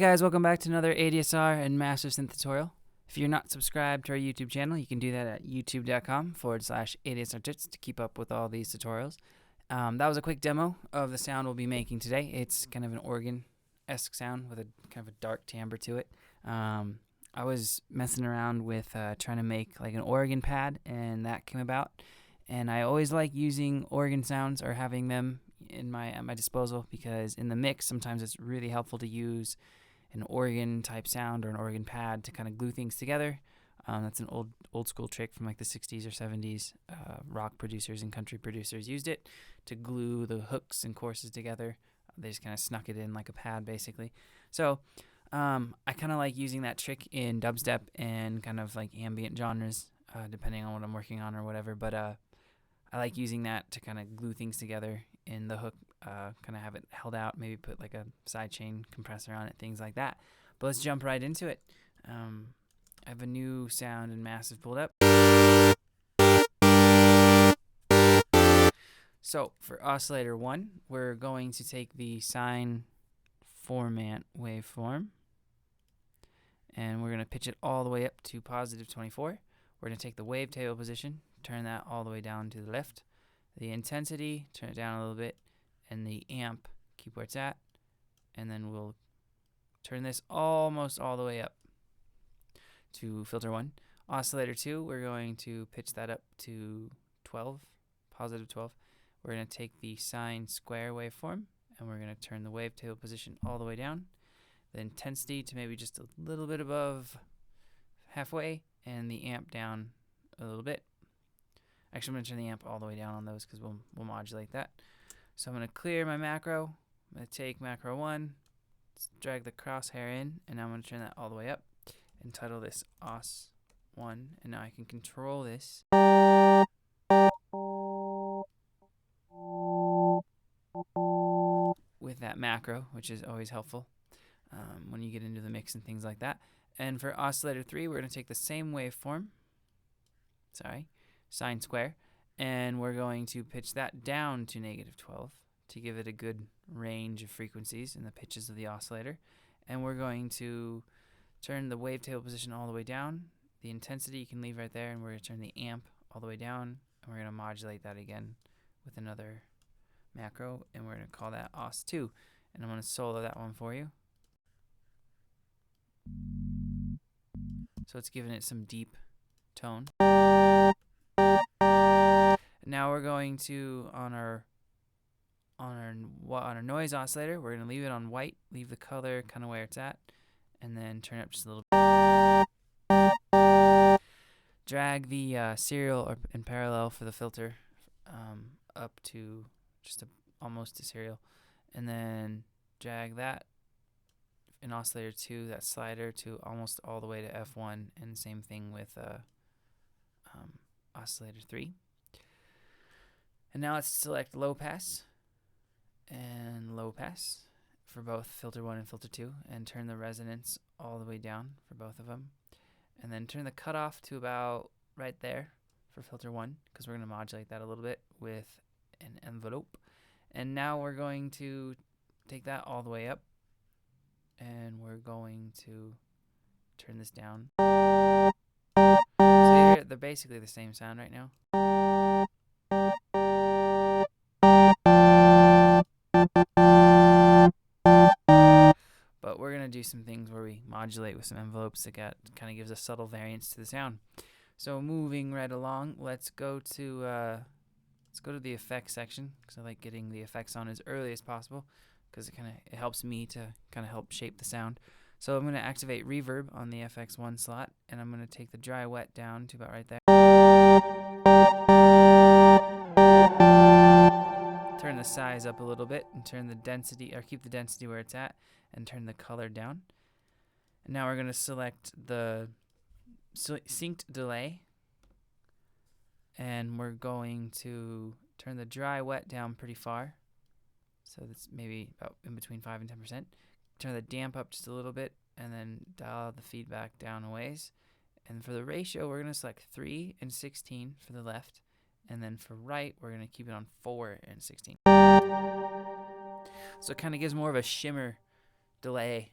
guys, welcome back to another ADSR and Master Synth tutorial. If you're not subscribed to our YouTube channel, you can do that at youtube.com/ADSR tips to keep up with all these tutorials. That was a quick demo of the sound we'll be making today. It's kind of an organ-esque sound with a kind of a dark timbre to it. I was messing around with trying to make like an organ pad, and that came about. And I always like using organ sounds or having them at my disposal, because in the mix sometimes it's really helpful to use an organ type sound or an organ pad to kind of glue things together. That's an old school trick from like the 60s or 70s. Rock producers and country producers used it to glue the hooks and courses together. They just kind of snuck it in like a pad basically. So I kind of like using that trick in dubstep and kind of like ambient genres, depending on what I'm working on or whatever. But I like using that to kind of glue things together in the hook, kind of have it held out, maybe put like a sidechain compressor on it, things like that. But let's jump right into it. I have a new sound in Massive pulled up. So for oscillator 1, we're going to take the sine formant waveform, and we're going to pitch it all the way up to positive 24. We're going to take the wavetable position, turn that all the way down to the left. The intensity, turn it down a little bit, and the amp, keep where it's at. And then we'll turn this almost all the way up to filter 1. Oscillator 2, we're going to pitch that up to 12, positive 12. We're going to take the sine square waveform, and we're going to turn the wavetable position all the way down. The intensity to maybe just a little bit above halfway, and the amp down a little bit. Actually, I'm going to turn the amp all the way down on those because we'll modulate that. So I'm going to clear my macro. I'm going to take macro 1, drag the crosshair in, and now I'm going to turn that all the way up and title this os 1. And now I can control this with that macro, which is always helpful when you get into the mix and things like that. And for oscillator 3, we're going to take the same waveform. Sine square, and we're going to pitch that down to negative 12 to give it a good range of frequencies in the pitches of the oscillator. And we're going to turn the wavetable position all the way down. The intensity you can leave right there, and we're going to turn the amp all the way down, and we're going to modulate that again with another macro, and we're going to call that os 2. And I'm going to solo that one for you. So it's giving it some deep tone. Now we're going to, on our noise oscillator, we're going to leave it on white, leave the color kind of where it's at, and then turn it up just a little bit. Drag the serial and parallel for the filter up to just almost to serial, and then drag that in oscillator 2, that slider, to almost all the way to F1, and same thing with oscillator 3. And now let's select low pass and low pass for both filter 1 and filter 2, and turn the resonance all the way down for both of them. And then turn the cutoff to about right there for filter 1, because we're going to modulate that a little bit with an envelope. And now we're going to take that all the way up, and we're going to turn this down. So they're basically the same sound right now. But we're going to do some things where we modulate with some envelopes that kind of gives a subtle variance to the sound. So moving right along, let's go to the effects section, because I like getting the effects on as early as possible, because it helps me to kind of help shape the sound. So I'm going to activate reverb on the FX1 slot, and I'm going to take the dry wet down to about right there. Turn the size up a little bit, and turn the density, or keep the density where it's at, and turn the color down. And now we're going to select the synced delay, and we're going to turn the dry wet down pretty far, so that's maybe about in between 5 and 10%. Turn the damp up just a little bit, and then dial the feedback down a ways. And for the ratio, we're going to select 3 and 16 for the left, and then for right, we're going to keep it on 4 and 16. So it kind of gives more of a shimmer delay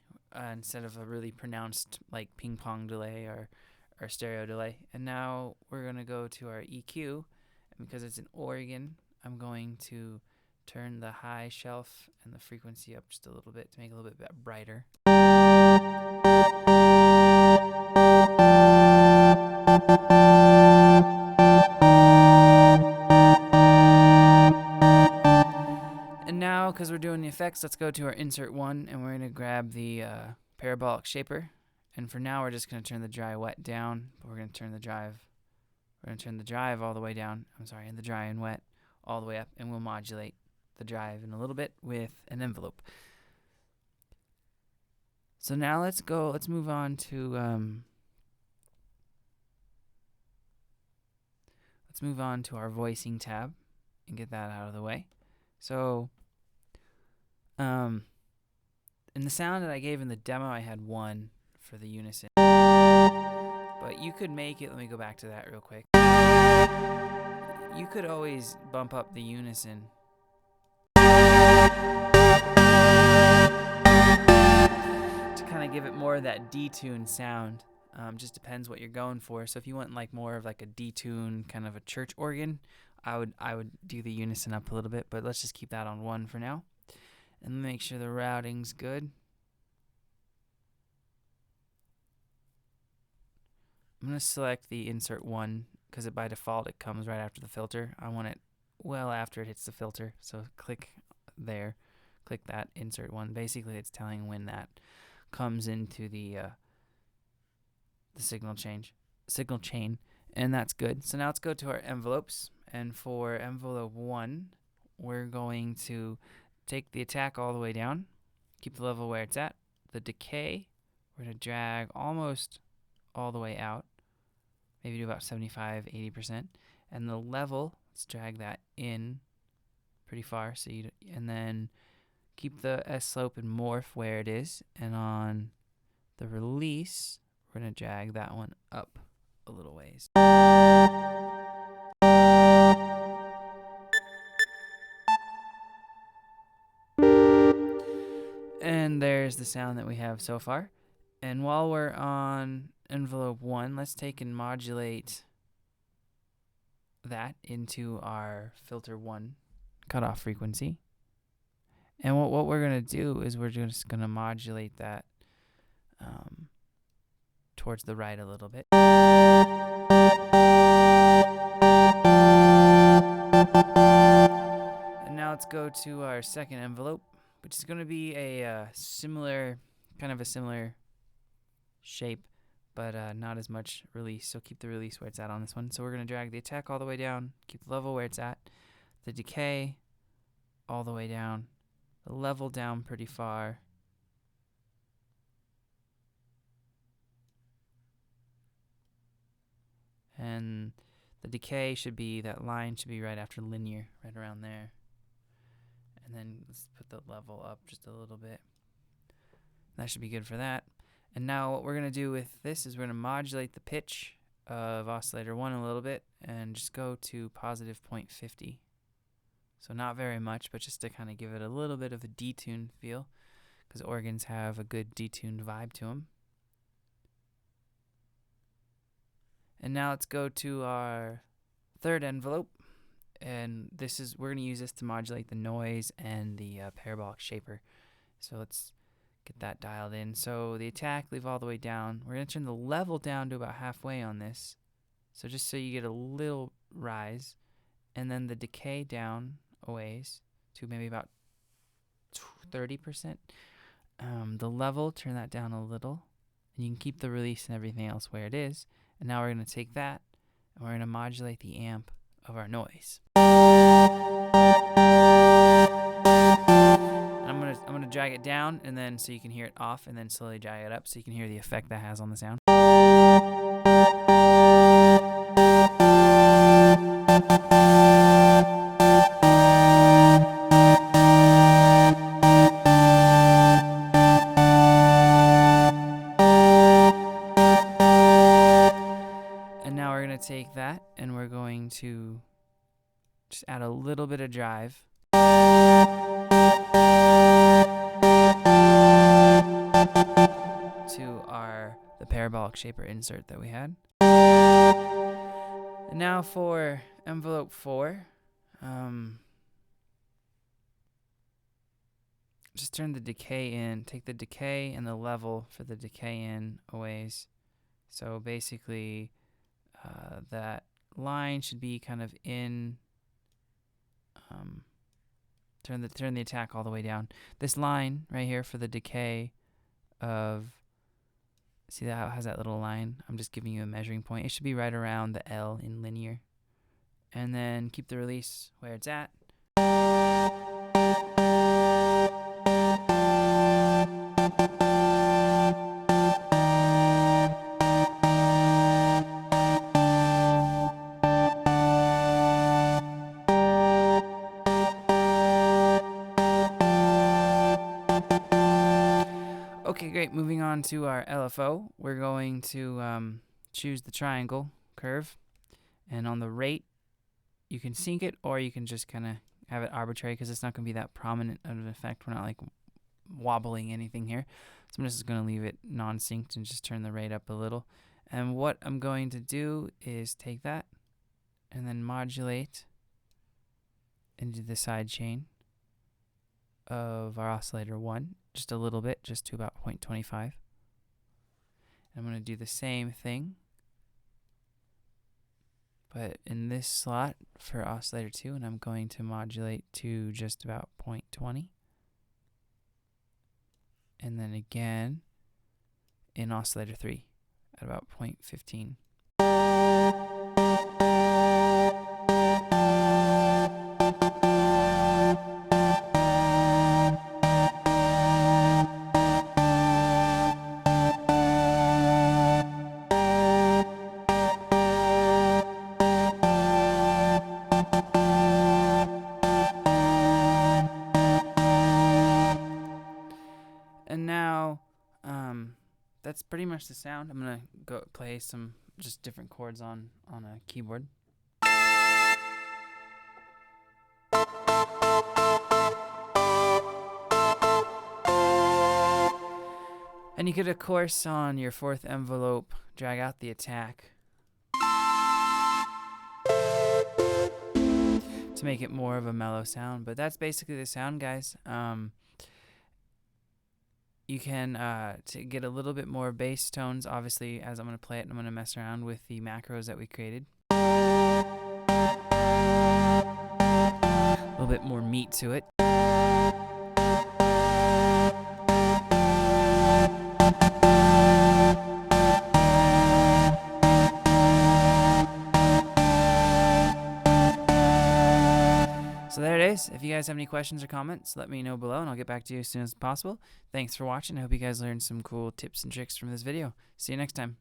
instead of a really pronounced like ping pong delay or stereo delay. And now we're going to go to our EQ, and because it's an organ, I'm going to turn the high shelf and the frequency up just a little bit to make it a little bit brighter. And now, because we're doing the effects, let's go to our insert one, and we're going to grab the parabolic shaper. And for now, we're just going to turn the dry wet down, but we're going to turn the drive. We're going to turn the drive all the way down. And the dry and wet all the way up, and we'll modulate the drive in a little bit with an envelope. So now let's move on to our voicing tab and get that out of the way. So in the sound that I gave in the demo, I had 1 for the unison. But you could make it, let me go back to that real quick. You could always bump up the unison to kind of give it more of that detune sound. Just depends what you're going for. So if you want like more of like a detune, kind of a church organ, I would do the unison up a little bit, but let's just keep that on 1 for now. And make sure the routing's good. I'm going to select the insert 1 because by default it comes right after the filter. I want it well after it hits the filter. So click there, click that insert 1. Basically it's telling when that comes into the signal chain, and that's good. So now let's go to our envelopes, and for envelope 1, we're going to take the attack all the way down, keep the level where it's at. The decay, we're going to drag almost all the way out, maybe to about 75-80%, and the level, let's drag that in pretty far, and then keep the S slope and morph where it is, and on the release, we're going to drag that one up a little ways. And there's the sound that we have so far. And while we're on envelope 1, let's take and modulate that into our filter 1 cutoff frequency. And what we're going to do is we're just going to modulate that towards the right a little bit. And now let's go to our second envelope, which is going to be a similar shape, but not as much release. So keep the release where it's at on this one. So we're going to drag the attack all the way down, keep the level where it's at, the decay all the way down, the level down pretty far, and the decay that line should be right after linear, right around there. And then let's put the level up just a little bit. That should be good for that. And now what we're going to do with this is we're going to modulate the pitch of oscillator 1 a little bit and just go to positive 0.50. So not very much, but just to kind of give it a little bit of a detuned feel, because organs have a good detuned vibe to them. And now let's go to our third envelope, and we're going to use this to modulate the noise and the parabolic shaper. So let's get that dialed in. So the attack, leave all the way down. We're going to turn the level down to about halfway on this, so just so you get a little rise, and then the decay down a ways to maybe about 30%. The level, turn that down a little, and you can keep the release and everything else where it is. And now we're going to take that and we're going to modulate the amp of our noise. And I'm going to drag it down, and then so you can hear it off, and then slowly drag it up so you can hear the effect that has on the sound. Take that and we're going to just add a little bit of drive. to the parabolic shaper insert that we had. And now for envelope 4, just turn the decay in, take the decay and the level for the decay in a ways. So basically that line should be kind of in, turn the attack all the way down. This line right here for the decay of, see that how it has that little line? I'm just giving you a measuring point. It should be right around the L in linear. And then keep the release where it's at. Okay, great. Moving on to our LFO, we're going to choose the triangle curve, and on the rate, you can sync it, or you can just kind of have it arbitrary because it's not going to be that prominent of an effect. We're not like wobbling anything here. So I'm just going to leave it non-synced and just turn the rate up a little. And what I'm going to do is take that and then modulate into the sidechain of our oscillator 1, just a little bit, just to about 0.25. I'm going to do the same thing, but in this slot for oscillator 2, and I'm going to modulate to just about 0.20. And then again in oscillator 3 at about 0.15. And now, that's pretty much the sound. I'm gonna go play some just different chords on a keyboard. And you could, of course, on your 4th envelope, drag out the attack to make it more of a mellow sound. But that's basically the sound, guys. You can, to get a little bit more bass tones, obviously, as I'm going to play it, and I'm going to mess around with the macros that we created. A little bit more meat to it. So there it is. If you guys have any questions or comments, let me know below and I'll get back to you as soon as possible. Thanks for watching. I hope you guys learned some cool tips and tricks from this video. See you next time.